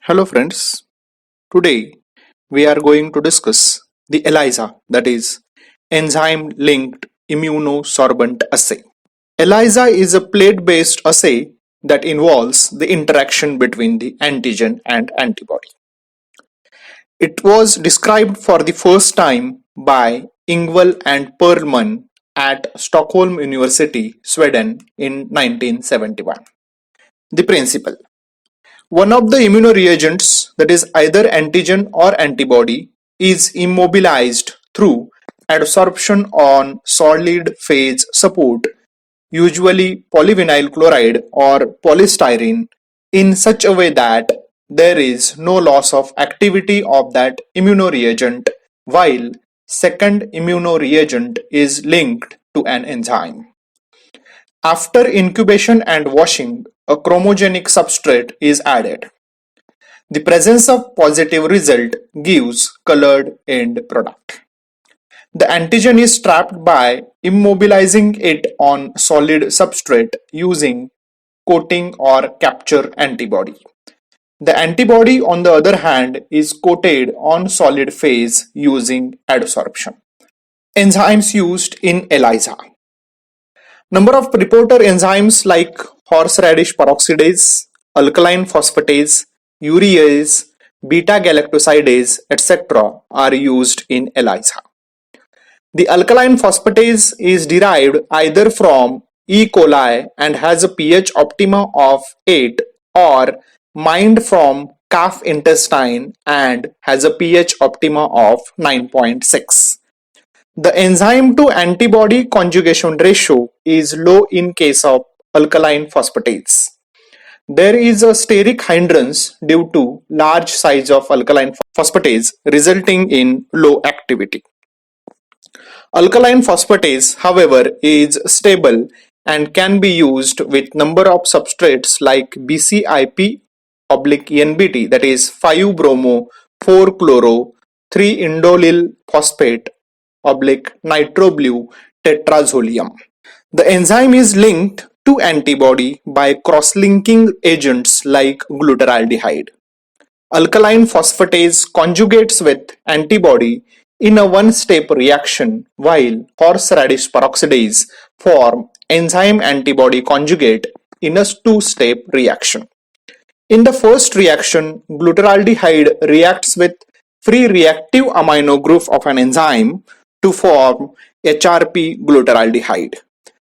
Hello friends, today we are going to discuss the ELISA, that is enzyme linked immunosorbent assay. ELISA is a plate based assay that involves the interaction between the antigen and antibody. It was described for the first time by Ingvall and Perlman at Stockholm University, Sweden in 1971. The principle: one of the immunoreagents, that is either antigen or antibody, is immobilized through adsorption on solid phase support, usually polyvinyl chloride or polystyrene, in such a way that there is no loss of activity of that immunoreagent while second immunoreagent is linked to an enzyme. After incubation and washing, a chromogenic substrate is added. The presence of positive result gives colored end product. The antigen is trapped by immobilizing it on solid substrate using coating or capture antibody. The antibody, on the other hand, is coated on solid phase using adsorption. Enzymes used in ELISA. Number of reporter enzymes like horseradish peroxidase, alkaline phosphatase, urease, beta-galactosidase, etc. are used in ELISA. The alkaline phosphatase is derived either from E. coli and has a pH optima of 8 or mined from calf intestine and has a pH optima of 9.6. The enzyme to antibody conjugation ratio is low in case of alkaline phosphatase. There is a steric hindrance due to large size of alkaline phosphatase resulting in low activity. Alkaline phosphatase, however, is stable and can be used with number of substrates like BCIP/NBT, that is 5-bromo 4-chloro 3-indolyl phosphate nitroblue tetrazolium. The enzyme is linked to antibody by cross-linking agents like glutaraldehyde. Alkaline phosphatase conjugates with antibody in a one-step reaction while horseradish peroxidase form enzyme antibody conjugate in a two-step reaction. In the first reaction, glutaraldehyde reacts with free reactive amino group of an enzyme to form HRP glutaraldehyde.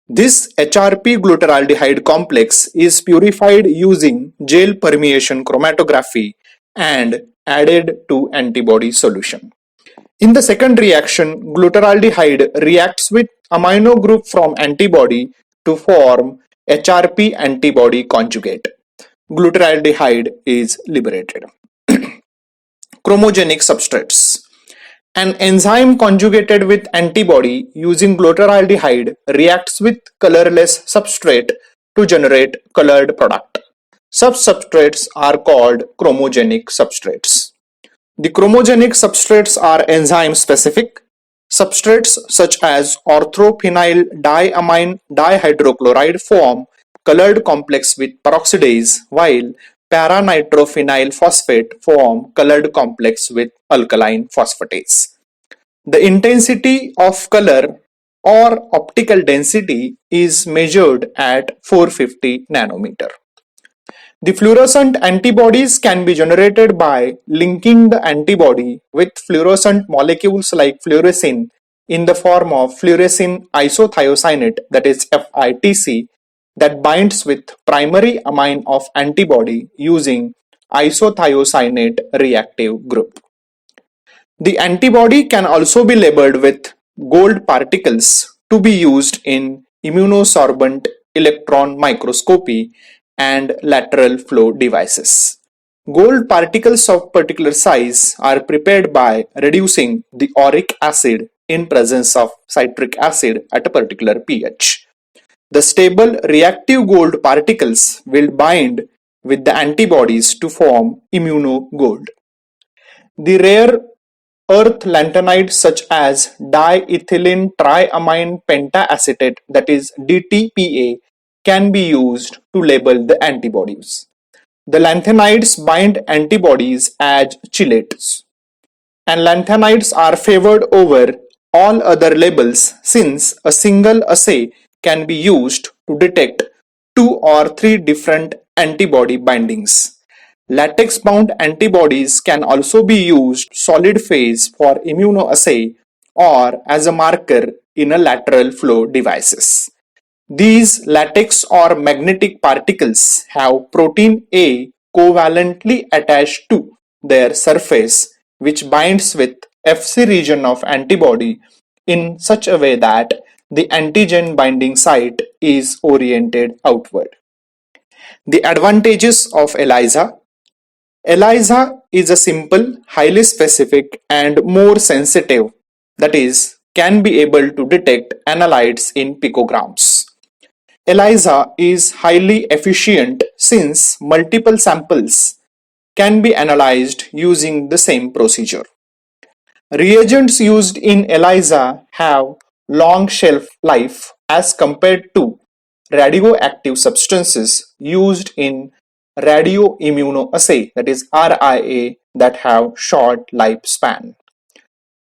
This HRP glutaraldehyde complex is purified using gel permeation chromatography and added to antibody solution. In the second reaction, glutaraldehyde reacts with amino group from antibody to form HRP antibody conjugate. Glutaraldehyde is liberated. Chromogenic substrates. An enzyme conjugated with antibody using glutaraldehyde reacts with colorless substrate to generate colored product. Such substrates are called chromogenic substrates. The chromogenic substrates are enzyme specific. Substrates such as orthophenyl diamine dihydrochloride form colored complex with peroxidase, while para-nitrophenyl phosphate form colored complex with alkaline phosphatase. The intensity of color or optical density is measured at 450 nanometer. The fluorescent antibodies can be generated by linking the antibody with fluorescent molecules like fluorescein in the form of fluorescein isothiocyanate, that is FITC, that binds with primary amine of antibody using isothiocyanate reactive group. The antibody can also be labeled with gold particles to be used in immunosorbent electron microscopy and lateral flow devices. Gold particles of particular size are prepared by reducing the auric acid in presence of citric acid at a particular pH. The stable reactive gold particles will bind with the antibodies to form immunogold. The rare earth lanthanides such as diethylene triamine pentaacetate, that is DTPA, can be used to label the antibodies. The lanthanides bind antibodies as chelates, and lanthanides are favored over all other labels since a single assay can be used to detect 2 or 3 different antibody bindings. Latex bound antibodies can also be used solid phase for immunoassay or as a marker in a lateral flow devices. These latex or magnetic particles have protein A covalently attached to their surface, which binds with Fc region of antibody in such a way that the antigen binding site is oriented outward. The advantages of ELISA. ELISA is a simple, highly specific, and more sensitive, that is, can be able to detect analytes in picograms. ELISA is highly efficient since multiple samples can be analyzed using the same procedure. Reagents used in ELISA have long shelf life as compared to radioactive substances used in radioimmunoassay, that is RIA, that have short lifespan.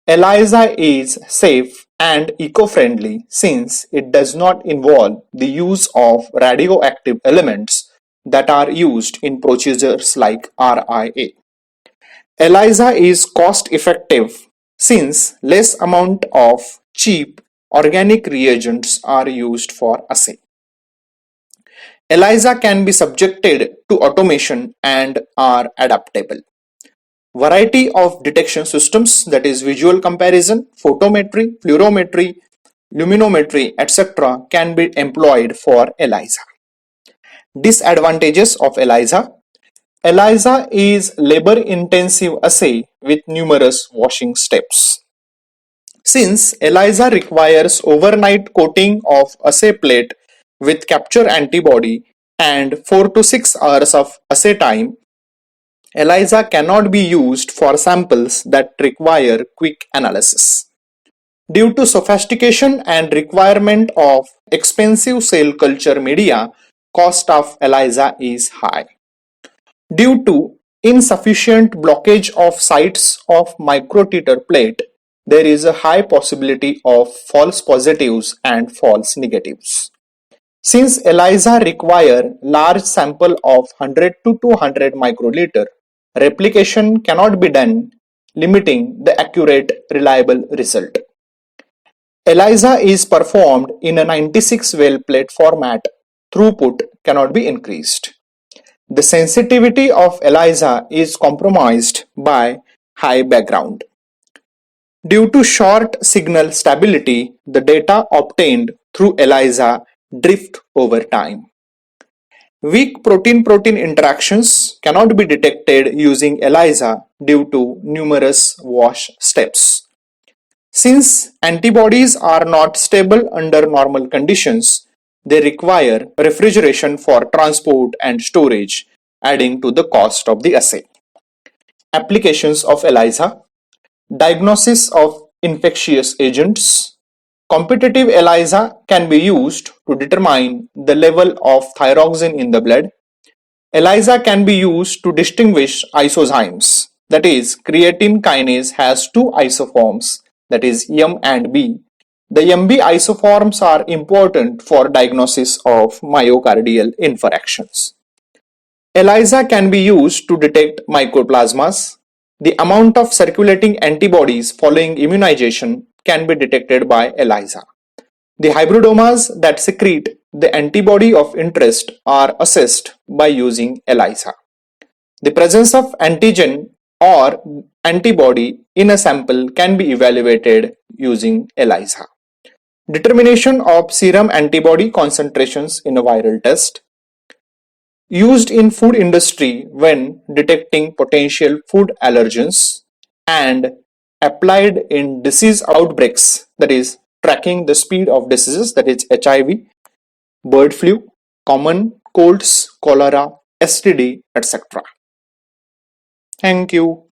ELISA is safe and eco-friendly since it does not involve the use of radioactive elements that are used in procedures like RIA. ELISA is cost-effective since less amount of cheap organic reagents are used for assay. ELISA can be subjected to automation and are adaptable. Variety of detection systems, that is visual comparison, photometry, fluorometry, luminometry, etc. can be employed for ELISA. Disadvantages of ELISA. ELISA is labor-intensive assay with numerous washing steps. Since ELISA requires overnight coating of assay plate with capture antibody and 4 to 6 hours of assay time, ELISA cannot be used for samples that require quick analysis. Due to sophistication and requirement of expensive cell culture media, cost of ELISA is high. Due to insufficient blockage of sites of microtiter plate, there is a high possibility of false positives and false negatives. Since ELISA require large sample of 100 to 200 microliter, replication cannot be done, limiting the accurate, reliable result. ELISA is performed in a 96 well plate format. Throughput cannot be increased. The sensitivity of ELISA is compromised by high background. Due to short signal stability, the data obtained through ELISA drift over time. Weak protein-protein interactions cannot be detected using ELISA due to numerous wash steps. Since antibodies are not stable under normal conditions, they require refrigeration for transport and storage, adding to the cost of the assay. Applications of ELISA. Diagnosis of infectious agents. Competitive ELISA can be used to determine the level of thyroxine in the blood. ELISA can be used to distinguish isozymes. That is, creatine kinase has 2 isoforms, that is M and B. The MB isoforms are important for diagnosis of myocardial infarctions. ELISA can be used to detect mycoplasmas. The amount of circulating antibodies following immunization can be detected by ELISA. The hybridomas that secrete the antibody of interest are assessed by using ELISA. The presence of antigen or antibody in a sample can be evaluated using ELISA. Determination of serum antibody concentrations in a viral test. Used in food industry when detecting potential food allergens, and applied in disease outbreaks, that is tracking the speed of diseases, that is HIV, bird flu, common colds, cholera, STD, etc. Thank you.